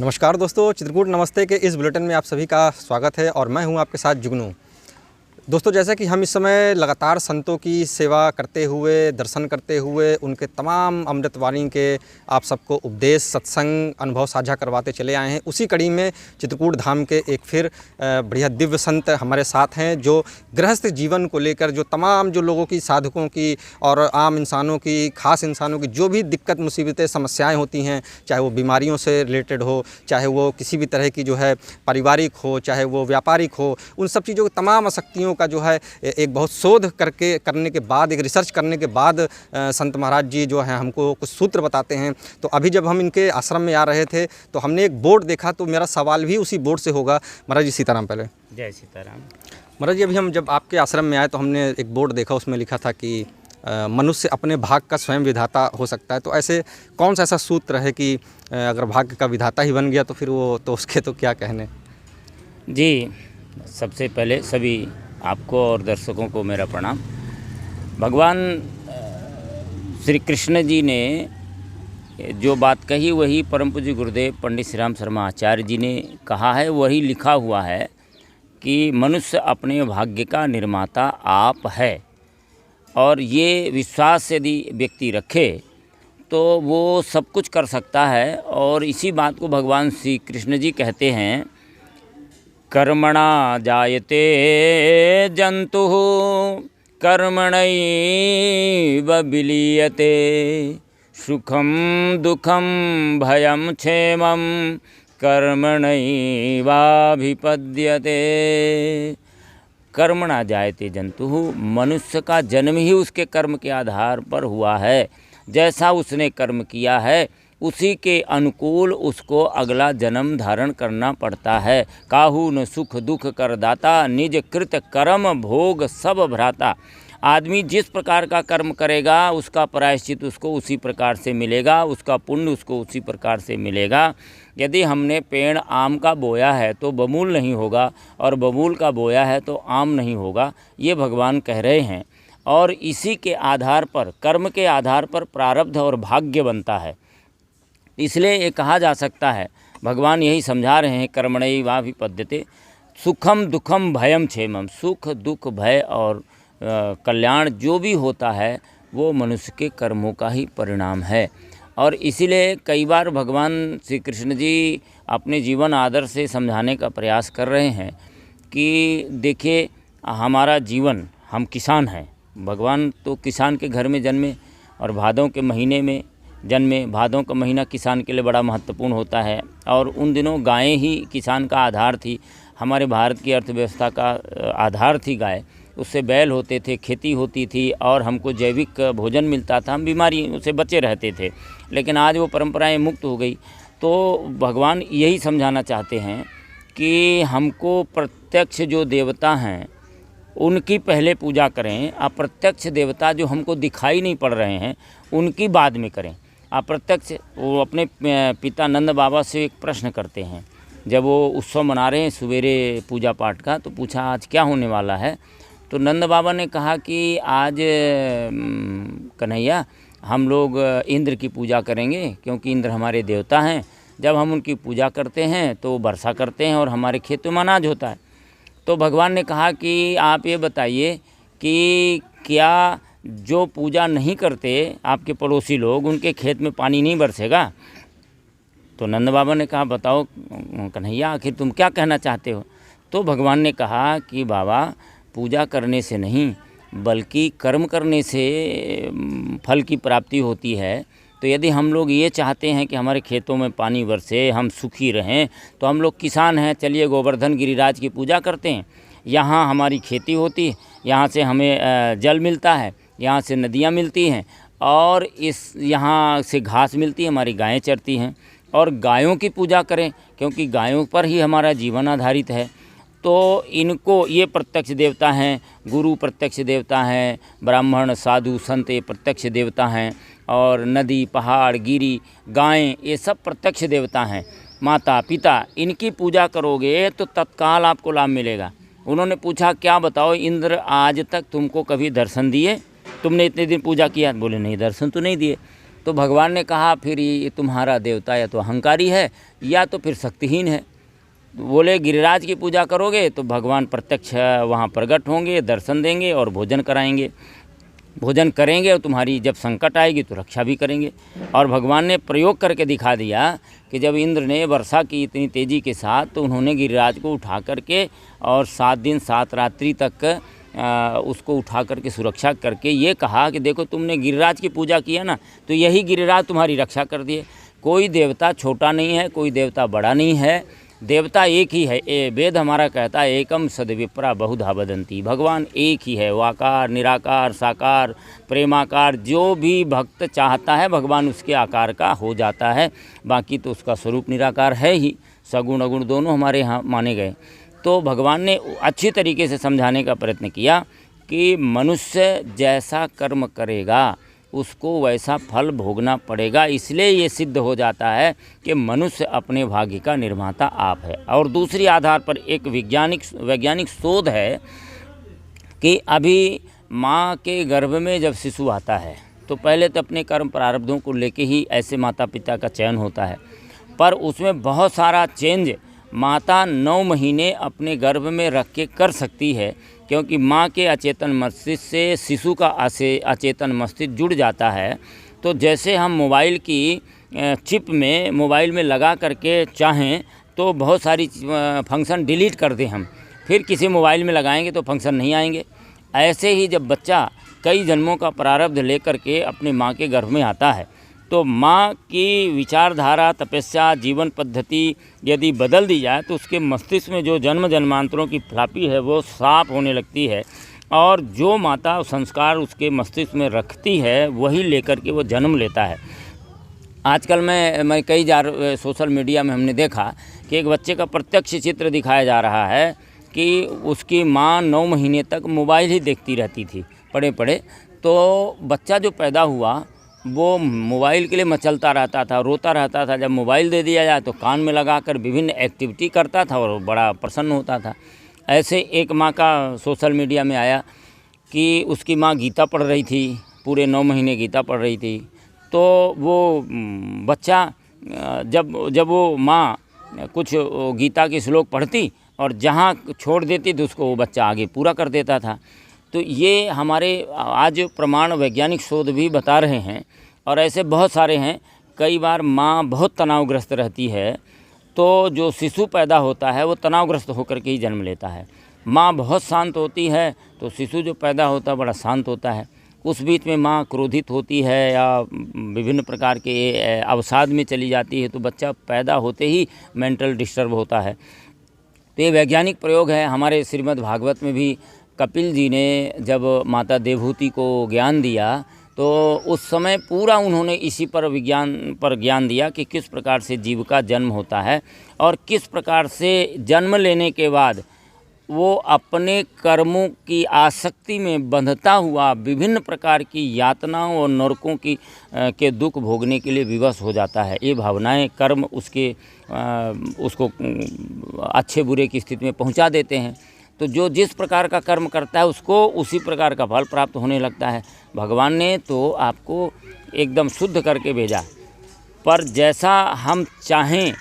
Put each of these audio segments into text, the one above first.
नमस्कार दोस्तों, चित्रकूट नमस्ते के इस बुलेटिन में आप सभी का स्वागत है और मैं हूं आपके साथ जुगनू। दोस्तों, जैसे कि हम इस समय लगातार संतों की सेवा करते हुए, दर्शन करते हुए, उनके तमाम अमृतवाणी के आप सबको उपदेश, सत्संग, अनुभव साझा करवाते चले आए हैं। उसी कड़ी में चित्रकूट धाम के एक फिर बढ़िया दिव्य संत हमारे साथ हैं, जो गृहस्थ जीवन को लेकर जो तमाम जो लोगों की, साधकों की और आम इंसानों की, खास इंसानों की जो भी दिक्कत, मुसीबतें, समस्याएँ होती हैं, चाहे वो बीमारियों से रिलेटेड हो, चाहे वो किसी भी तरह की जो है पारिवारिक हो, चाहे वो व्यापारिक हो, उन सब चीज़ों की तमाम आसक्तियों का जो है एक बहुत शोध करने के बाद, एक रिसर्च करने के बाद संत महाराज जी जो है हमको कुछ सूत्र बताते हैं। तो अभी जब हम इनके आश्रम में आ रहे थे तो हमने एक बोर्ड देखा, तो मेरा सवाल भी उसी बोर्ड से होगा। महाराज जी सीताराम। पहले जय सीताराम। महाराज जी, अभी हम जब आपके आश्रम में आए तो हमने एक बोर्ड देखा, उसमें लिखा था कि मनुष्य अपने भाग्य का स्वयं विधाता हो सकता है। तो ऐसे कौन सा ऐसा सूत्र है कि अगर भाग्य का विधाता ही बन गया तो फिर वो तो उसके तो क्या कहने। जी, सबसे पहले सभी आपको और दर्शकों को मेरा प्रणाम। भगवान श्री कृष्ण जी ने जो बात कही वही परम पूज्य गुरुदेव पंडित श्री राम शर्मा आचार्य जी ने कहा है, वही लिखा हुआ है कि मनुष्य अपने भाग्य का निर्माता आप है। और ये विश्वास यदि व्यक्ति रखे तो वो सब कुछ कर सकता है। और इसी बात को भगवान श्री कृष्ण जी कहते हैं, कर्मणा जायते जंतुः कर्मणैव विलीयते सुखम दुखम भयम क्षेमम कर्मणैवाभिपद्यते। कर्मणा जायते जंतुः, मनुष्य का जन्म ही उसके कर्म के आधार पर हुआ है। जैसा उसने कर्म किया है उसी के अनुकूल उसको अगला जन्म धारण करना पड़ता है। काहू न सुख दुख करदाता, निज कृत कर्म भोग सब भ्राता। आदमी जिस प्रकार का कर्म करेगा उसका प्रायश्चित उसको उसी प्रकार से मिलेगा, उसका पुण्य उसको उसी प्रकार से मिलेगा। यदि हमने पेड़ आम का बोया है तो बबूल नहीं होगा, और बबूल का बोया है तो आम नहीं होगा, ये भगवान कह रहे हैं। और इसी के आधार पर, कर्म के आधार पर प्रारब्ध और भाग्य बनता है। इसलिए ये कहा जा सकता है, भगवान यही समझा रहे हैं, कर्मणैवाभिपद्यते सुखम दुखम भयम क्षेमम। सुख दुख भय और कल्याण जो भी होता है वो मनुष्य के कर्मों का ही परिणाम है। और इसीलिए कई बार भगवान श्री कृष्ण जी अपने जीवन आदर्श से समझाने का प्रयास कर रहे हैं कि देखिए, हमारा जीवन, हम किसान हैं। भगवान तो किसान के घर में जन्मे और भादों के महीने में जन्मे। भादों का महीना किसान के लिए बड़ा महत्वपूर्ण होता है। और उन दिनों गायें ही किसान का आधार थी। हमारे भारत की अर्थव्यवस्था का आधार थी गाय। उससे बैल होते थे, खेती होती थी और हमको जैविक भोजन मिलता था, हम बीमारियों से बचे रहते थे। लेकिन आज वो परंपराएं मुक्त हो गई। तो भगवान यही समझाना चाहते हैं कि हमको प्रत्यक्ष जो देवता हैं उनकी पहले पूजा करें। अप्रत्यक्ष देवता जो हमको दिखाई नहीं पड़ रहे हैं उनकी बाद में करें। अप्रत्यक्ष, वो अपने पिता नंद बाबा से एक प्रश्न करते हैं, जब वो उत्सव मना रहे हैं सवेरे पूजा पाठ का, तो पूछा आज क्या होने वाला है। तो नंद बाबा ने कहा कि आज कन्हैया हम लोग इंद्र की पूजा करेंगे, क्योंकि इंद्र हमारे देवता हैं। जब हम उनकी पूजा करते हैं तो वर्षा करते हैं और हमारे खेतों में अनाज होता है। तो भगवान ने कहा कि आप ये बताइए कि क्या जो पूजा नहीं करते आपके पड़ोसी लोग, उनके खेत में पानी नहीं बरसेगा। तो नंद बाबा ने कहा बताओ कन्हैया, आखिर तुम क्या कहना चाहते हो। तो भगवान ने कहा कि बाबा, पूजा करने से नहीं बल्कि कर्म करने से फल की प्राप्ति होती है। तो यदि हम लोग ये चाहते हैं कि हमारे खेतों में पानी बरसे, हम सुखी रहें, तो हम लोग किसान हैं, चलिए गोवर्धन गिरिराज की पूजा करते हैं। यहाँ हमारी खेती होती, यहाँ से हमें जल मिलता है, यहाँ से नदियाँ मिलती हैं और इस यहाँ से घास मिलती है, हमारी गायें चरती हैं। और गायों की पूजा करें, क्योंकि गायों पर ही हमारा जीवन आधारित है। तो इनको, ये प्रत्यक्ष देवता हैं, गुरु प्रत्यक्ष देवता हैं, ब्राह्मण साधु संत ये प्रत्यक्ष देवता हैं, और नदी पहाड़ गिरी गायें ये सब प्रत्यक्ष देवता हैं। माता पिता, इनकी पूजा करोगे तो तत्काल आपको लाभ मिलेगा। उन्होंने पूछा क्या बताओ इंद्र, आज तक तुमको कभी दर्शन दिए? तुमने इतने दिन पूजा किया? बोले नहीं, दर्शन तो नहीं दिए। तो भगवान ने कहा फिर ये तुम्हारा देवता या तो अहंकारी है या तो फिर शक्तिहीन है। बोले गिरिराज की पूजा करोगे तो भगवान प्रत्यक्ष वहाँ प्रकट होंगे, दर्शन देंगे और भोजन कराएंगे, भोजन करेंगे और तुम्हारी जब संकट आएगी तो रक्षा भी करेंगे। और भगवान ने प्रयोग करके दिखा दिया कि जब इंद्र ने वर्षा की इतनी तेज़ी के साथ, तो उन्होंने गिरिराज को उठा करके और 7 दिन 7 रात्रि तक उसको उठा करके सुरक्षा करके ये कहा कि देखो तुमने गिरिराज की पूजा किया ना, तो यही गिरिराज तुम्हारी रक्षा कर दिए। कोई देवता छोटा नहीं है, कोई देवता बड़ा नहीं है, देवता एक ही है। वेद हमारा कहता है एकम सद्विप्रा बहुधा वदन्ति, भगवान एक ही है, वाकार निराकार साकार प्रेमाकार। जो भी भक्त चाहता है भगवान उसके आकार का हो जाता है, बाकी तो उसका स्वरूप निराकार है ही। सगुण अगुण दोनों हमारे यहाँ माने गए। तो भगवान ने अच्छी तरीके से समझाने का प्रयत्न किया कि मनुष्य जैसा कर्म करेगा उसको वैसा फल भोगना पड़ेगा। इसलिए ये सिद्ध हो जाता है कि मनुष्य अपने भाग्य का निर्माता आप है। और दूसरी आधार पर एक वैज्ञानिक शोध है कि अभी माँ के गर्भ में जब शिशु आता है तो पहले तो अपने कर्म प्रारब्धों को लेके ही ऐसे माता पिता का चयन होता है, पर उसमें बहुत सारा चेंज माता 9 महीने अपने गर्भ में रख के कर सकती है, क्योंकि माँ के अचेतन मस्तिष्क से शिशु का अचेतन मस्तिष्क जुड़ जाता है। तो जैसे हम मोबाइल की चिप में मोबाइल में लगा करके चाहें तो बहुत सारी फंक्शन डिलीट कर दें, हम फिर किसी मोबाइल में लगाएंगे तो फंक्शन नहीं आएंगे। ऐसे ही जब बच्चा कई जन्मों का प्रारब्ध लेकर के अपने माँ के गर्भ में आता है तो माँ की विचारधारा, तपस्या, जीवन पद्धति यदि बदल दी जाए तो उसके मस्तिष्क में जो जन्म जन्मांतरों की फ्लापी है वो साफ होने लगती है, और जो माता संस्कार उसके मस्तिष्क में रखती है वही लेकर के वो जन्म लेता है। आजकल मैं कई सोशल मीडिया में हमने देखा कि एक बच्चे का प्रत्यक्ष चित्र दिखाया जा रहा है कि उसकी माँ 9 महीने तक मोबाइल ही देखती रहती थी पड़े पड़े। तो बच्चा जो पैदा हुआ वो मोबाइल के लिए मचलता रहता था, रोता रहता था। जब मोबाइल दे दिया जाए तो कान में लगाकर विभिन्न एक्टिविटी करता था और बड़ा प्रसन्न होता था। ऐसे एक माँ का सोशल मीडिया में आया कि उसकी माँ गीता पढ़ रही थी, पूरे 9 महीने गीता पढ़ रही थी। तो वो बच्चा जब वो माँ कुछ गीता के श्लोक पढ़ती और जहाँ छोड़ देती तो उसको वो बच्चा आगे पूरा कर देता था। तो ये हमारे आज प्रमाण वैज्ञानिक शोध भी बता रहे हैं, और ऐसे बहुत सारे हैं। कई बार माँ बहुत तनावग्रस्त रहती है तो जो शिशु पैदा होता है वो तनावग्रस्त होकर के ही जन्म लेता है। माँ बहुत शांत होती है तो शिशु जो पैदा होता है बड़ा शांत होता है। उस बीच में माँ क्रोधित होती है या विभिन्न प्रकार के अवसाद में चली जाती है तो बच्चा पैदा होते ही मेंटल डिस्टर्ब होता है। तो ये वैज्ञानिक प्रयोग है। हमारे श्रीमद् भागवत में भी कपिल जी ने जब माता देवहूति को ज्ञान दिया तो उस समय पूरा उन्होंने इसी पर ज्ञान दिया कि किस प्रकार से जीव का जन्म होता है और किस प्रकार से जन्म लेने के बाद वो अपने कर्मों की आसक्ति में बंधता हुआ विभिन्न प्रकार की यातनाओं और नरकों की के दुख भोगने के लिए विवश हो जाता है। ये भावनाएं कर्म उसको अच्छे बुरे की स्थिति में पहुंचा देते हैं। तो जो जिस प्रकार का कर्म करता है उसको उसी प्रकार का फल प्राप्त होने लगता है। भगवान ने तो आपको एकदम शुद्ध करके भेजा, पर जैसा हम चाहें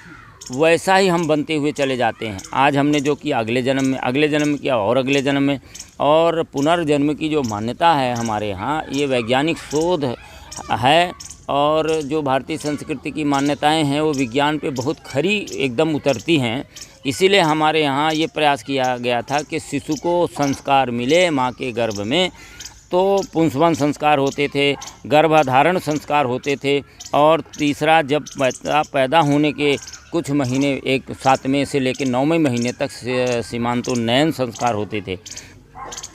वैसा ही हम बनते हुए चले जाते हैं। आज हमने जो किया अगले जन्म में किया और अगले जन्म में, और पुनर्जन्म की जो मान्यता है हमारे यहाँ, ये वैज्ञानिक शोध है। और जो भारतीय संस्कृति की मान्यताएं हैं वो विज्ञान पे बहुत खरी एकदम उतरती हैं। इसीलिए हमारे यहाँ ये प्रयास किया गया था कि शिशु को संस्कार मिले माँ के गर्भ में। तो पुंसवन संस्कार होते थे, गर्भाधारण संस्कार होते थे, और तीसरा जब पैदा होने के कुछ महीने 7वें से लेकर 9वें महीने तक सीमांतोन्नयन संस्कार होते थे।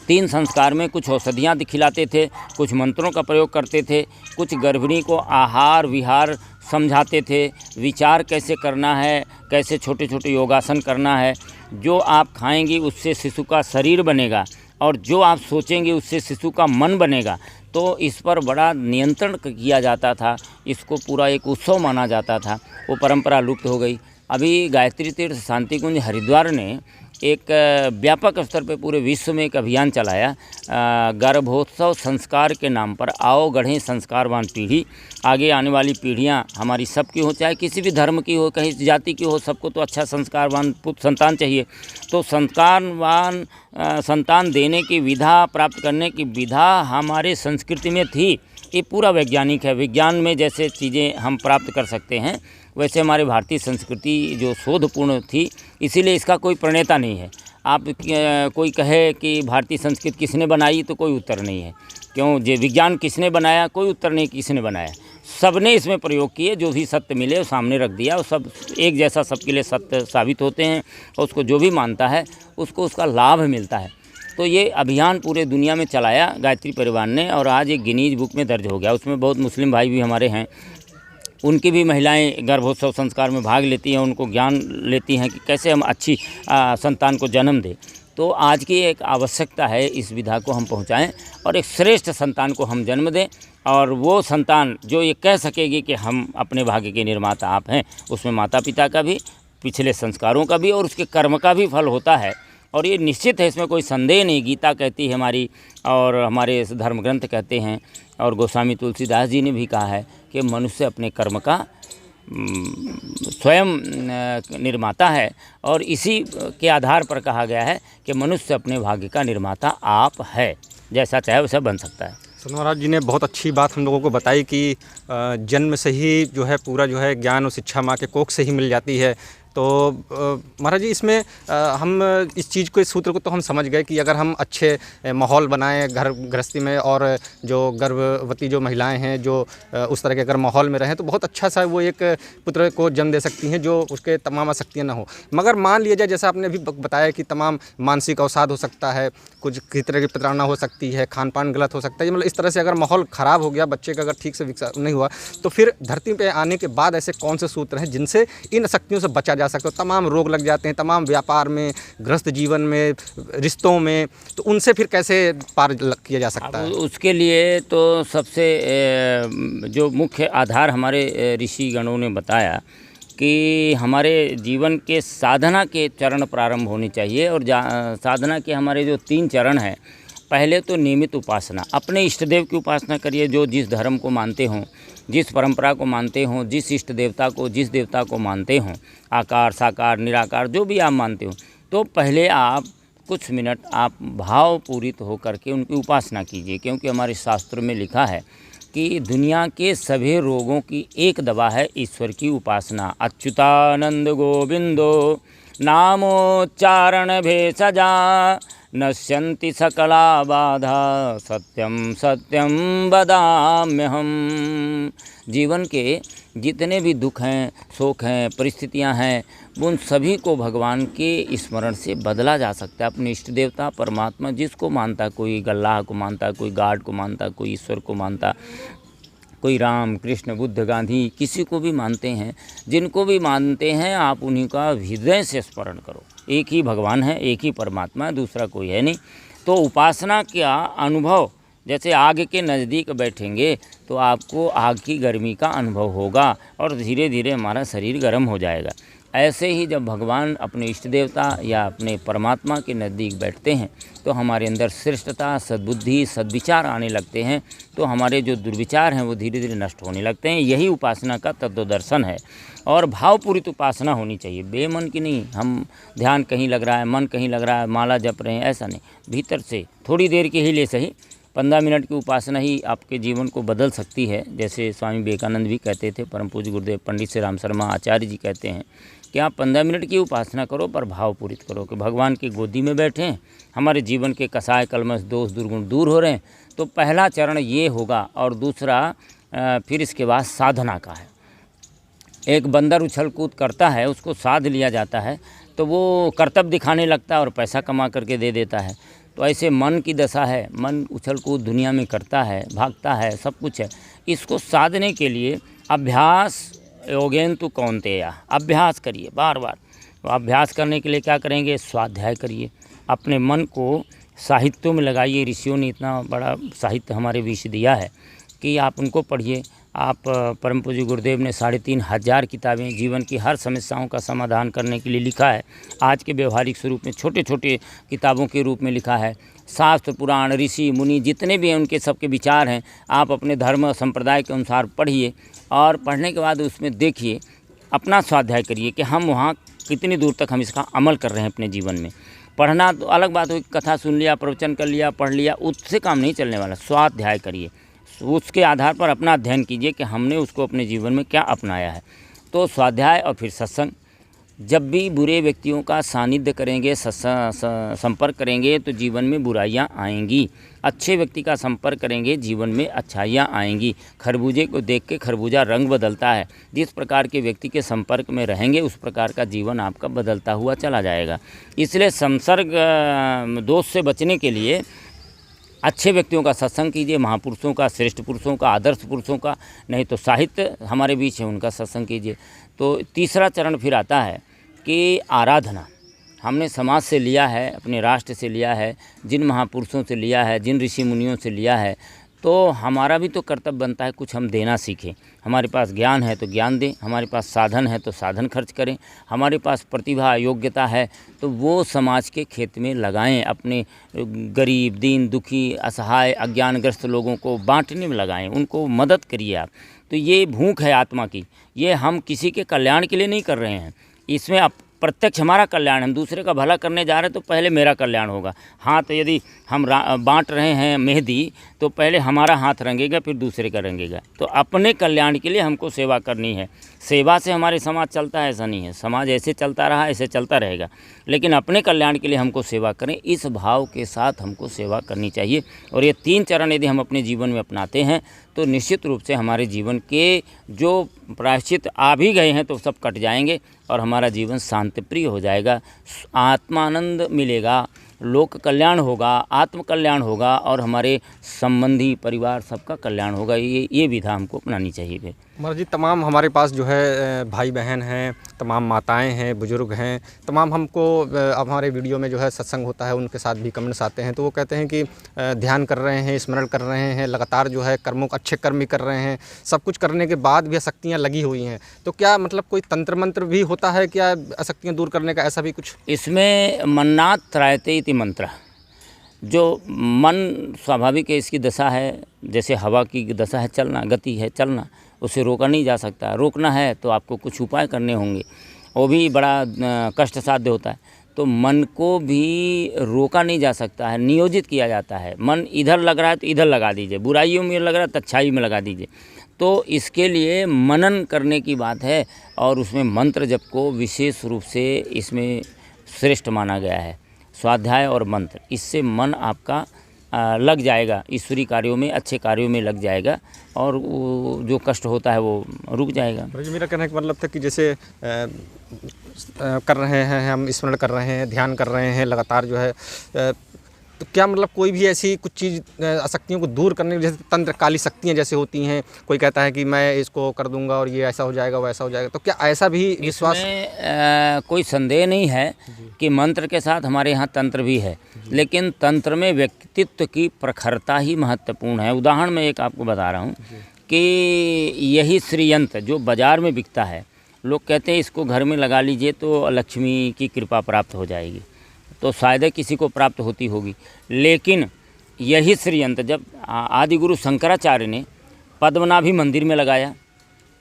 3 संस्कार में कुछ औषधियाँ खिलाते थे, कुछ मंत्रों का प्रयोग करते थे, कुछ गर्भिणी को आहार विहार समझाते थे, विचार कैसे करना है, कैसे छोटे छोटे योगासन करना है। जो आप खाएंगी उससे शिशु का शरीर बनेगा और जो आप सोचेंगे उससे शिशु का मन बनेगा। तो इस पर बड़ा नियंत्रण किया जाता था, इसको पूरा एक उत्सव माना जाता था। वो परंपरा लुप्त हो गई। अभी गायत्री तीर्थ शांति कुंज हरिद्वार ने एक व्यापक स्तर पे पूरे विश्व में एक अभियान चलाया, गर्भोत्सव संस्कार के नाम पर। आओ गढ़ें संस्कारवान पीढ़ी, आगे आने वाली पीढ़ियां हमारी सबकी हो, चाहे किसी भी धर्म की हो, कहीं जाति की हो, सबको तो अच्छा संस्कारवान पुत्र संतान चाहिए। तो संस्कारवान संतान देने की विधा, प्राप्त करने की विधा हमारे संस्कृति में थी। ये पूरा वैज्ञानिक है। विज्ञान में जैसे चीज़ें हम प्राप्त कर सकते हैं, वैसे हमारे भारतीय संस्कृति जो शोधपूर्ण थी, इसीलिए इसका कोई प्रणेता नहीं है। आप कोई कहे कि भारतीय संस्कृति किसने बनाई, तो कोई उत्तर नहीं है। क्यों? जो विज्ञान किसने बनाया, कोई उत्तर नहीं किसने बनाया। सबने इसमें प्रयोग किए, जो भी सत्य मिले वो सामने रख दिया, और सब एक जैसा सबके लिए सत्य साबित होते हैं, और उसको जो भी मानता है उसको उसका लाभ मिलता है। तो ये अभियान पूरे दुनिया में चलाया गायत्री परिवार ने, और आज एक गिनीज बुक में दर्ज हो गया। उसमें बहुत मुस्लिम भाई भी हमारे हैं, उनकी भी महिलाएं गर्भोत्सव संस्कार में भाग लेती हैं, उनको ज्ञान लेती हैं कि कैसे हम अच्छी संतान को जन्म दें। तो आज की एक आवश्यकता है इस विधा को हम पहुंचाएं और एक श्रेष्ठ संतान को हम जन्म दें, और वो संतान जो ये कह सकेगी कि हम अपने भाग्य के निर्माता आप हैं। उसमें माता पिता का भी, पिछले संस्कारों का भी और उसके कर्म का भी फल होता है, और ये निश्चित है, इसमें कोई संदेह नहीं। गीता कहती है हमारी, और हमारे धर्म ग्रंथ कहते हैं, और गोस्वामी तुलसीदास जी ने भी कहा है कि मनुष्य अपने कर्म का स्वयं निर्माता है, और इसी के आधार पर कहा गया है कि मनुष्य अपने भाग्य का निर्माता आप है, जैसा चाहे वैसा बन सकता है। सनू महाराज जी ने बहुत अच्छी बात हम लोगों को बताई कि जन्म से ही जो है पूरा जो है ज्ञान और शिक्षा माँ के कोख से ही मिल जाती है। तो महाराज जी इसमें हम इस चीज़ को, इस सूत्र को तो हम समझ गए कि अगर हम अच्छे माहौल बनाएं घर गृहस्थी में, और जो गर्भवती जो महिलाएं हैं जो उस तरह के अगर माहौल में रहें, तो बहुत अच्छा सा वो एक पुत्र को जन्म दे सकती हैं जो उसके तमाम आसक्तियाँ ना हो। मगर मान लिया जाए, जैसा आपने अभी बताया कि तमाम मानसिक अवसाद हो सकता है, कुछ किसी तरह की प्रताड़ना हो सकती है, खान पान गलत हो सकता है, मतलब इस तरह से अगर माहौल ख़राब हो गया, बच्चे का अगर ठीक से विकास नहीं हुआ, तो फिर धरती पे आने के बाद ऐसे कौन से सूत्र हैं जिनसे इन शक्तियों से बचा जा सकते हो? तमाम रोग लग जाते हैं, तमाम व्यापार में, गृहस्थ जीवन में, रिश्तों में, तो उनसे फिर कैसे पार किया जा सकता है? उसके लिए तो सबसे जो मुख्य आधार हमारे ऋषि गणों ने बताया कि हमारे जीवन के साधना के चरण प्रारंभ होने चाहिए, और साधना के हमारे जो 3 चरण हैं। पहले तो नियमित उपासना, अपने इष्ट देव की उपासना करिए, जो जिस धर्म को मानते हों, जिस परंपरा को मानते हों, जिस इष्ट देवता को, जिस देवता को मानते हों, आकार साकार निराकार जो भी आप मानते हो, तो पहले आप कुछ मिनट आप भावपूरित होकर के उनकी उपासना कीजिए। क्योंकि हमारे शास्त्रों में लिखा है कि दुनिया के सभी रोगों की एक दवा है ईश्वर की उपासना। अच्युतानंद गोविंदो नामोच्चारण भेषजा नश्यन्ति सकला बाधा सत्यम सत्यम वदाम्यहम। जीवन के जितने भी दुख हैं, शोक हैं, परिस्थितियां हैं, उन सभी को भगवान के स्मरण से बदला जा सकता है। अपने इष्ट देवता परमात्मा जिसको मानता, कोई अल्लाह को मानता, कोई गॉड को मानता, कोई ईश्वर को मानता, कोई राम कृष्ण बुद्ध गांधी, किसी को भी मानते हैं, जिनको भी मानते हैं, आप उन्हीं का हृदय से स्मरण करो। एक ही भगवान है, एक ही परमात्मा है, दूसरा कोई है नहीं। तो उपासना का अनुभव, जैसे आग के नज़दीक बैठेंगे तो आपको आग की गर्मी का अनुभव होगा, और धीरे धीरे हमारा शरीर गर्म हो जाएगा। ऐसे ही जब भगवान अपने इष्ट देवता या अपने परमात्मा के नज़दीक बैठते हैं, तो हमारे अंदर श्रेष्ठता, सद्बुद्धि, सद्विचार आने लगते हैं, तो हमारे जो दुर्विचार हैं वो धीरे धीरे नष्ट होने लगते हैं। यही उपासना का तत्वदर्शन है, और भावपूरित उपासना होनी चाहिए, बेमन की नहीं। हम ध्यान कहीं लग रहा है, मन कहीं लग रहा है, माला जप रहे हैं, ऐसा नहीं। भीतर से थोड़ी देर के ही लिए सही, 15 मिनट की उपासना ही आपके जीवन को बदल सकती है। जैसे स्वामी विवेकानंद भी कहते थे, परम पूज्य गुरुदेव पंडित श्री राम शर्मा आचार्य जी कहते हैं कि आप 15 मिनट की उपासना करो, पर भावपूरित करो कि भगवान की गोदी में बैठें, हमारे जीवन के कसाय कलमश दोष दुर्गुण दूर हो रहे हैं। तो पहला चरण ये होगा, और दूसरा फिर इसके बाद साधना का है। एक बंदर उछल कूद करता है, उसको साध लिया जाता है, तो वो कर्तव्य दिखाने लगता है और पैसा कमा करके दे देता है। तो ऐसे मन की दशा है, मन उछल कूद दुनिया में करता है, भागता है, सब कुछ है। इसको साधने के लिए अभ्यास, योगेन्तु कौन्तेय, अभ्यास करिए बार बार। तो अभ्यास करने के लिए क्या करेंगे? स्वाध्याय करिए, अपने मन को साहित्यों में लगाइए। ऋषियों ने इतना बड़ा साहित्य हमारे विषय दिया है कि आप उनको पढ़िए, आप परम पूज्य गुरुदेव ने 3,500 किताबें जीवन की हर समस्याओं का समाधान करने के लिए लिखा है। आज के व्यवहारिक स्वरूप में छोटे छोटे किताबों के रूप में लिखा है। शास्त्र पुराण ऋषि मुनि जितने भी हैं उनके सबके विचार हैं, आप अपने धर्म संप्रदाय के अनुसार पढ़िए और पढ़ने के बाद उसमें देखिए, अपना स्वाध्याय करिए कि हम वहाँ कितनी दूर तक हम इसका अमल कर रहे हैं अपने जीवन में। पढ़ना तो अलग बात हो, कथा सुन लिया, प्रवचन कर लिया, पढ़ लिया, उससे काम नहीं चलने वाला। स्वाध्याय करिए, उसके आधार पर अपना अध्ययन कीजिए कि हमने उसको अपने जीवन में क्या अपनाया है। तो स्वाध्याय और फिर सत्संग। जब भी बुरे व्यक्तियों का सानिध्य करेंगे, संपर्क करेंगे तो जीवन में बुराइयां आएंगी। अच्छे व्यक्ति का संपर्क करेंगे, जीवन में अच्छाइयाँ आएंगी। खरबूजे को देख के खरबूजा रंग बदलता है। जिस प्रकार के व्यक्ति के संपर्क में रहेंगे उस प्रकार का जीवन आपका बदलता हुआ चला जाएगा। इसलिए संसर्ग दोष से बचने के लिए अच्छे व्यक्तियों का सत्संग कीजिए, महापुरुषों का, श्रेष्ठ पुरुषों का, आदर्श पुरुषों का, नहीं तो साहित्य हमारे बीच है उनका सत्संग कीजिए। तो तीसरा चरण फिर आता है कि आराधना। हमने समाज से लिया है, अपने राष्ट्र से लिया है, जिन महापुरुषों से लिया है, जिन ऋषि मुनियों से लिया है, तो हमारा भी तो कर्तव्य बनता है कुछ हम देना सीखें। हमारे पास ज्ञान है तो ज्ञान दें, हमारे पास साधन है तो साधन खर्च करें, हमारे पास प्रतिभा योग्यता है तो वो समाज के खेत में लगाएं। अपने गरीब, दीन, दुखी, असहाय, अज्ञानग्रस्त लोगों को बांटने में लगाएं, उनको मदद करिए आप। तो ये भूख है आत्मा की, ये हम किसी के कल्याण के लिए नहीं कर रहे हैं, इसमें प्रत्यक्ष हमारा कल्याण। हम दूसरे का भला करने जा रहे हैं तो पहले मेरा कल्याण होगा। हाथ यदि हम बांट रहे हैं मेहंदी तो पहले हमारा हाथ रंगेगा फिर दूसरे का रंगेगा। तो अपने कल्याण के लिए हमको सेवा करनी है। सेवा से हमारे समाज चलता है ऐसा नहीं है, समाज ऐसे चलता रहा ऐसे चलता रहेगा, लेकिन अपने कल्याण के लिए हमको सेवा करें, इस भाव के साथ हमको सेवा करनी चाहिए। और ये 3 चरण यदि हम अपने जीवन में अपनाते हैं तो निश्चित रूप से हमारे जीवन के जो प्रायश्चित आ भी गए हैं तो सब कट जाएंगे और हमारा जीवन शांतिप्रिय हो जाएगा, आत्मानंद मिलेगा, लोक कल्याण होगा, आत्म कल्याण होगा और हमारे संबंधी परिवार सबका कल्याण होगा। ये विधा हमको अपनानी चाहिए। फिर महाराज जी, तमाम हमारे पास जो है भाई बहन हैं, तमाम माताएं हैं, बुजुर्ग हैं, तमाम हमको अब हमारे वीडियो में जो है सत्संग होता है उनके साथ भी कमेंट्स आते हैं, तो वो कहते हैं कि ध्यान कर रहे हैं, स्मरण कर रहे हैं, लगातार जो है कर्मों अच्छे कर्म भी कर रहे हैं, सब कुछ करने के बाद भी आसक्तियाँ लगी हुई हैं। तो क्या मतलब कोई तंत्र मंत्र भी होता है क्या आसक्तियाँ दूर करने का, ऐसा भी कुछ? इसमें मन्नात् त्रायते इति मंत्र। जो मन स्वाभाविक है, इसकी दशा है, जैसे हवा की दशा है, चलना, गति है, चलना, उसे रोका नहीं जा सकता। रोकना है तो आपको कुछ उपाय करने होंगे, वो भी बड़ा कष्ट साध्य होता है। तो मन को भी रोका नहीं जा सकता है, नियोजित किया जाता है। मन इधर लग रहा है तो इधर लगा दीजिए, बुराइयों में लग रहा है तो अच्छाई में लगा दीजिए। तो इसके लिए मनन करने की बात है और उसमें मंत्र जप को विशेष रूप से इसमें श्रेष्ठ माना गया है। स्वाध्याय और मंत्र, इससे मन आपका लग जाएगा, ईश्वरीय कार्यों में, अच्छे कार्यों में लग जाएगा और वो जो कष्ट होता है वो रुक जाएगा। मेरा कहने का मतलब था कि जैसे कर रहे हैं हम, स्मरण कर रहे हैं, ध्यान कर रहे हैं लगातार जो है, तो क्या मतलब कोई भी ऐसी कुछ चीज़ आसक्तियों को दूर करने, जैसे तंत्र काली शक्तियाँ जैसे होती हैं, कोई कहता है कि मैं इसको कर दूंगा और ये ऐसा हो जाएगा वैसा हो जाएगा, तो क्या ऐसा भी विश्वास? कोई संदेह नहीं है कि मंत्र के साथ हमारे यहाँ तंत्र भी है, लेकिन तंत्र में व्यक्तित्व की प्रखरता ही महत्वपूर्ण है। उदाहरण मैं एक आपको बता रहा हूँ कि यही श्रीयंत्र जो बाज़ार में बिकता है, लोग कहते हैं इसको घर में लगा लीजिए तो लक्ष्मी की कृपा प्राप्त हो जाएगी, तो शायद किसी को प्राप्त होती होगी। लेकिन यही श्रीयंत्र जब आदि गुरु शंकराचार्य ने पद्मनाभी मंदिर में लगाया,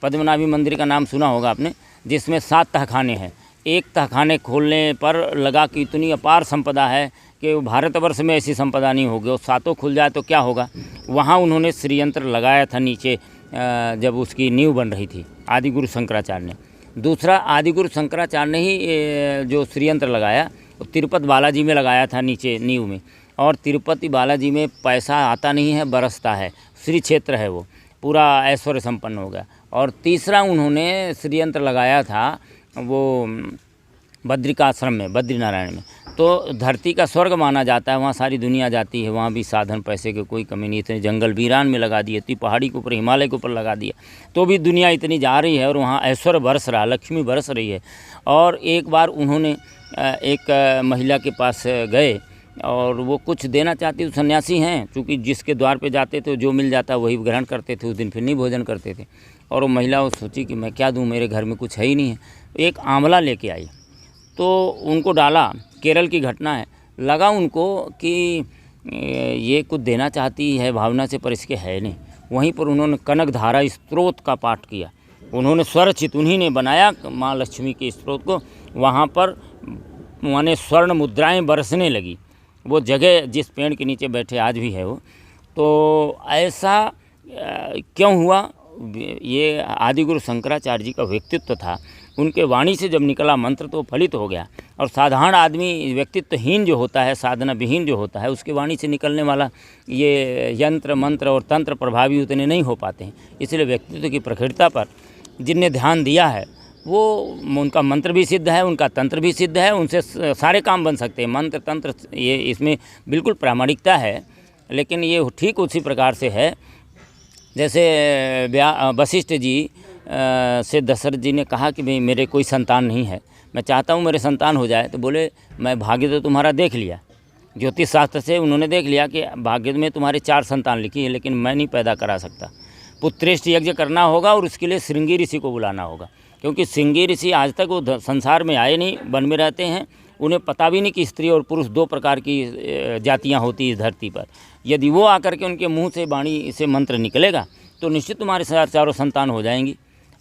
पद्मनाभी मंदिर का नाम सुना होगा आपने, जिसमें 7 तहखाने हैं। एक तहखाने खोलने पर लगा कि इतनी अपार संपदा है कि भारतवर्ष में ऐसी संपदा नहीं होगी, और 7 खुल जाए तो क्या होगा। वहाँ उन्होंने श्रीयंत्र लगाया था नीचे, जब उसकी नींव बन रही थी, आदि गुरु शंकराचार्य ने। दूसरा, आदि गुरु शंकराचार्य ने ही जो श्रीयंत्र लगाया तिरुपति बालाजी में लगाया था नीचे नींव में, और तिरुपति बालाजी में पैसा आता नहीं है, बरसता है, श्री क्षेत्र है, वो पूरा ऐश्वर्य संपन्न हो गया। और तीसरा उन्होंने श्रीयंत्र लगाया था वो बद्रिकाश्रम में, बद्रीनारायण में, तो धरती का स्वर्ग माना जाता है, वहाँ सारी दुनिया जाती है, वहाँ भी साधन पैसे की कोई कमी नहीं। इतने जंगल वीरान में लगा दिए, इतनी पहाड़ी के ऊपर, हिमालय के ऊपर लगा दिया, तो भी दुनिया इतनी जा रही है और वहाँ ऐश्वर्य बरस रहा, लक्ष्मी बरस रही है। और एक बार उन्होंने एक महिला के पास गए और वो कुछ देना चाहती, तो सन्यासी हैं, चूँकि जिसके द्वार पे जाते थे जो मिल जाता वही ग्रहण करते थे, उस दिन फिर नहीं भोजन करते थे। और वो महिला वो सोची कि मैं क्या दूँ, मेरे घर में कुछ है ही नहीं है। एक आंवला लेके आई तो उनको डाला, केरल की घटना है। लगा उनको कि ये कुछ देना चाहती है भावना से, पर इसके है नहीं। वहीं पर उन्होंने कनकधारा स्तोत्र का पाठ किया। उन्होंने स्वरचित उन्हीं ने बनाया माँ लक्ष्मी के स्तोत्र को। वहाँ पर माने स्वर्ण मुद्राएं बरसने लगी। वो जगह जिस पेड़ के नीचे बैठे आज भी है वो। तो ऐसा क्यों हुआ? ये आदिगुरु शंकराचार्य जी का व्यक्तित्व था। उनके वाणी से जब निकला मंत्र तो फलित हो गया। और साधारण आदमी, व्यक्तित्वहीन जो होता है, साधना विहीन जो होता है, उसके वाणी से निकलने वाला ये यंत्र मंत्र और तंत्र प्रभावी उतने नहीं हो पाते हैं। इसलिए व्यक्तित्व की प्रखरता पर जिनने ध्यान दिया है वो, उनका मंत्र भी सिद्ध है, उनका तंत्र भी सिद्ध है, उनसे सारे काम बन सकते हैं। मंत्र तंत्र ये इसमें बिल्कुल प्रामाणिकता है। लेकिन ये ठीक उसी प्रकार से है जैसे वशिष्ठ जी से दशरथ जी ने कहा कि भाई मेरे कोई संतान नहीं है, मैं चाहता हूँ मेरे संतान हो जाए। तो बोले मैं भाग्य तो तुम्हारा देख लिया, ज्योतिष शास्त्र से उन्होंने देख लिया कि भाग्य में तुम्हारे 4 संतान लिखी है, लेकिन मैं नहीं पैदा करा सकता। पुत्रेष्ठ यज्ञ करना होगा और उसके लिए श्रृंगी ऋषि को बुलाना होगा, क्योंकि श्रृंगी ऋषि आज तक वो संसार में आए नहीं, वन में रहते हैं। उन्हें पता भी नहीं कि स्त्री और पुरुष 2 प्रकार की जातियाँ होती इस धरती पर। यदि वो आकर के उनके मुंह से वाणी से मंत्र निकलेगा तो निश्चित तुम्हारे साथ 4 संतान हो जाएंगी।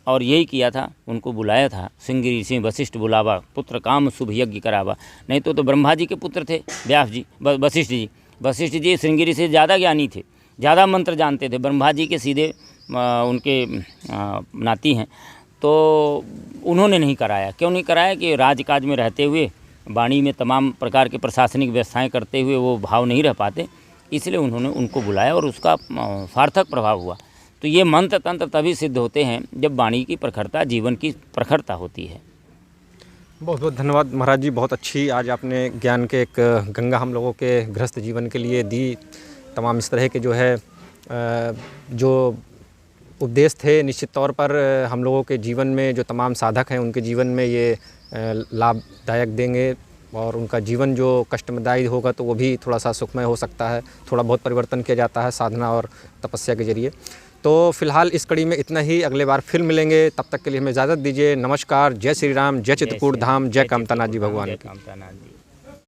और यही किया था, उनको बुलाया था। श्रृंगी ऋषि वशिष्ठ बुलावा, पुत्र काम शुभ यज्ञ करावा। नहीं तो ब्रह्मा जी के पुत्र थे व्यास जी, वशिष्ठ जी। वशिष्ठ जी श्रृंगी ऋषि से ज़्यादा ज्ञानी थे, ज़्यादा मंत्र जानते थे, ब्रह्मा जी के सीधे उनके नाती हैं। तो उन्होंने नहीं कराया। क्यों नहीं कराया? कि राजकाज में रहते हुए, वाणी में तमाम प्रकार के प्रशासनिक व्यवस्थाएं करते हुए वो भाव नहीं रह पाते, इसलिए उन्होंने उनको बुलाया और उसका सार्थक प्रभाव हुआ। तो ये मंत्र तंत्र तभी सिद्ध होते हैं जब वाणी की प्रखरता, जीवन की प्रखरता होती है। बहुत बहुत धन्यवाद महाराज जी, बहुत अच्छी आज आपने ज्ञान के एक गंगा हम लोगों के गृहस्थ जीवन के लिए दी। तमाम इस तरह के जो है जो उपदेश थे, निश्चित तौर पर हम लोगों के जीवन में जो तमाम साधक हैं उनके जीवन में ये लाभदायक देंगे। और उनका जीवन जो कष्टमयदायी होगा तो वो भी थोड़ा सा सुखमय हो सकता है। थोड़ा बहुत परिवर्तन किया जाता है साधना और तपस्या के जरिए। तो फिलहाल इस कड़ी में इतना ही, अगले बार फिर मिलेंगे। तब तक के लिए हमें इजाज़त दीजिए। नमस्कार, जय श्री राम, जय चित्रकूट धाम, जय कामतानाथ जी भगवान की।